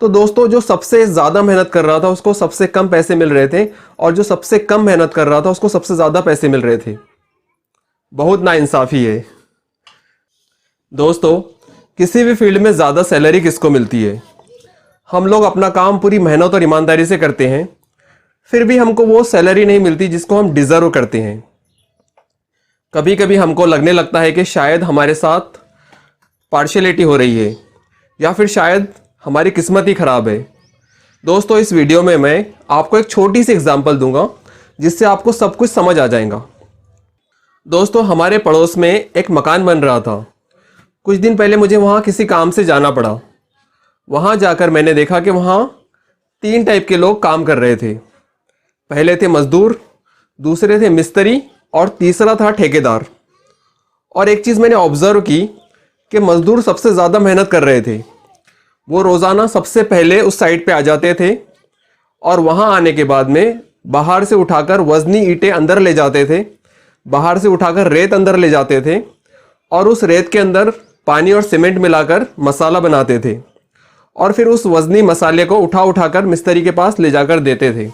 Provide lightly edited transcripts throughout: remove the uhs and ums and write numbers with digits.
तो दोस्तों जो सबसे ज़्यादा मेहनत कर रहा था उसको सबसे कम पैसे मिल रहे थे, और जो सबसे कम मेहनत कर रहा था उसको सबसे ज़्यादा पैसे मिल रहे थे। बहुत नाइंसाफ़ी है दोस्तों। किसी भी फील्ड में ज़्यादा सैलरी किसको मिलती है? हम लोग अपना काम पूरी मेहनत और ईमानदारी से करते हैं, फिर भी हमको वो सैलरी नहीं मिलती जिसको हम डिज़र्व करते हैं। कभी कभी हमको लगने लगता है कि शायद हमारे साथ पार्शियलिटी हो रही है, या फिर शायद हमारी किस्मत ही ख़राब है। दोस्तों इस वीडियो में मैं आपको एक छोटी सी एग्जांपल दूंगा जिससे आपको सब कुछ समझ आ जाएगा। दोस्तों हमारे पड़ोस में एक मकान बन रहा था। कुछ दिन पहले मुझे वहाँ किसी काम से जाना पड़ा। वहाँ जाकर मैंने देखा कि वहाँ 3 टाइप के लोग काम कर रहे थे। पहले थे मजदूर, दूसरे थे मिस्त्री, और तीसरा था ठेकेदार। और एक चीज़ मैंने ऑब्ज़र्व की कि मज़दूर सबसे ज़्यादा मेहनत कर रहे थे। वो रोज़ाना सबसे पहले उस साइड पे आ जाते थे, और वहाँ आने के बाद में बाहर से उठाकर वज़नी ईंटें अंदर ले जाते थे, बाहर से उठाकर रेत अंदर ले जाते थे, और उस रेत के अंदर पानी और सीमेंट मिलाकर मसाला बनाते थे, और फिर उस वज़नी मसाले को उठाकर मिस्त्री के पास ले जाकर देते थे।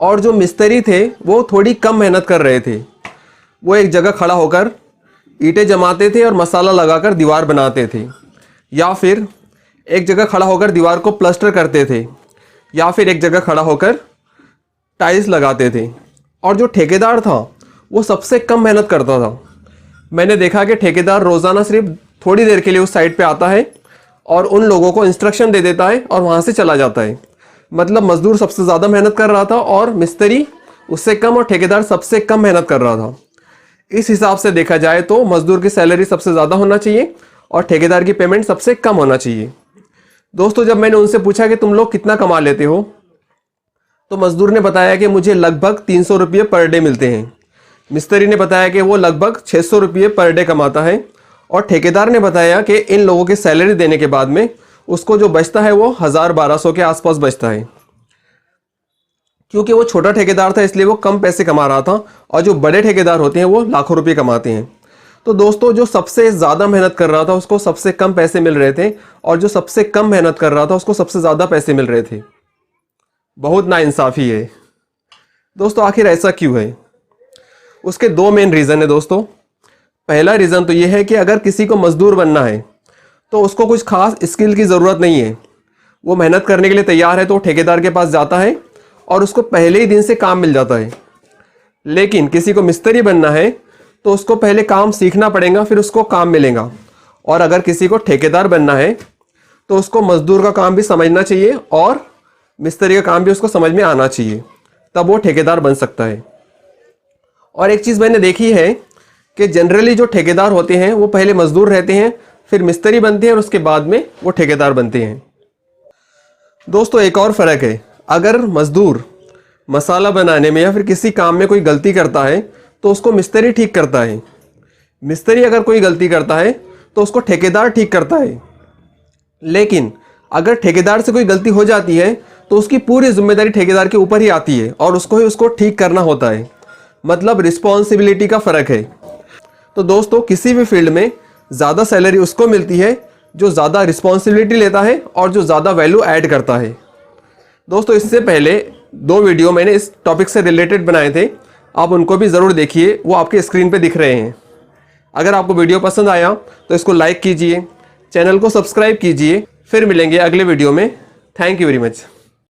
और जो मिस्त्री थे वो थोड़ी कम मेहनत कर रहे थे। वो एक जगह खड़ा होकर ईंटें जमाते थे और मसाला लगाकर दीवार बनाते थे, या फिर एक जगह खड़ा होकर दीवार को प्लास्टर करते थे, या फिर एक जगह खड़ा होकर टाइल्स लगाते थे। और जो ठेकेदार था वो सबसे कम मेहनत करता था। मैंने देखा कि ठेकेदार रोज़ाना सिर्फ थोड़ी देर के लिए उस साइड पे आता है और उन लोगों को इंस्ट्रक्शन दे देता है और वहाँ से चला जाता है। मतलब मज़दूर सबसे ज़्यादा मेहनत कर रहा था और मिस्त्री उससे कम, और ठेकेदार सबसे कम मेहनत कर रहा था। इस हिसाब से देखा जाए तो मज़दूर की सैलरी सबसे ज़्यादा होना चाहिए और ठेकेदार की पेमेंट सबसे कम होना चाहिए। दोस्तों जब मैंने उनसे पूछा कि तुम लोग कितना कमा लेते हो, तो मज़दूर ने बताया कि मुझे लगभग 300 रुपये पर डे मिलते हैं। मिस्त्री ने बताया कि वो लगभग 600 रुपये पर डे कमाता है, और ठेकेदार ने बताया कि इन लोगों की सैलरी देने के बाद में उसको जो बचता है वो 1000-1200 के आसपास बचता है। क्योंकि वो छोटा ठेकेदार था इसलिए वो कम पैसे कमा रहा था, और जो बड़े ठेकेदार होते हैं वो लाखों रुपये कमाते हैं। तो दोस्तों जो सबसे ज़्यादा मेहनत कर रहा था उसको सबसे कम पैसे मिल रहे थे, और जो सबसे कम मेहनत कर रहा था उसको सबसे ज़्यादा पैसे मिल रहे थे। बहुत नाइंसाफ़ी है दोस्तों। आखिर ऐसा क्यों है? उसके 2 मेन रीज़न है दोस्तों। पहला रीज़न तो ये है कि अगर किसी को मज़दूर बनना है तो उसको कुछ खास स्किल की ज़रूरत नहीं है। वो मेहनत करने के लिए तैयार है तो ठेकेदार के पास जाता है और उसको पहले ही दिन से काम मिल जाता है। लेकिन किसी को मिस्त्री बनना है तो उसको पहले काम सीखना पड़ेगा, फिर उसको काम मिलेगा। और अगर किसी को ठेकेदार बनना है तो उसको मज़दूर का काम भी समझना चाहिए और मिस्त्री का काम भी उसको समझ में आना चाहिए, तब वो ठेकेदार बन सकता है। और एक चीज़ मैंने देखी है कि जनरली जो ठेकेदार होते हैं वो पहले मज़दूर रहते हैं, फिर मिस्त्री बनते हैं, और उसके बाद में वो ठेकेदार बनते हैं। दोस्तों एक और फ़र्क है, अगर मज़दूर मसाला बनाने में या फिर किसी काम में कोई गलती करता है तो उसको मिस्त्री ठीक करता है। मिस्त्री अगर कोई गलती करता है तो उसको ठेकेदार ठीक करता है। लेकिन अगर ठेकेदार से कोई गलती हो जाती है तो उसकी पूरी जिम्मेदारी ठेकेदार के ऊपर ही आती है और उसको ठीक करना होता है। मतलब रिस्पॉन्सिबिलिटी का फ़र्क है। तो दोस्तों किसी भी फील्ड में ज़्यादा सैलरी उसको मिलती है जो ज़्यादा रिस्पॉन्सिबिलिटी लेता है और जो ज़्यादा वैल्यू ऐड करता है। दोस्तों इससे पहले 2 वीडियो मैंने इस टॉपिक से रिलेटेड बनाए थे, आप उनको भी ज़रूर देखिए, वो आपके स्क्रीन पे दिख रहे हैं। अगर आपको वीडियो पसंद आया तो इसको लाइक कीजिए, चैनल को सब्सक्राइब कीजिए। फिर मिलेंगे अगले वीडियो में। Thank you very much.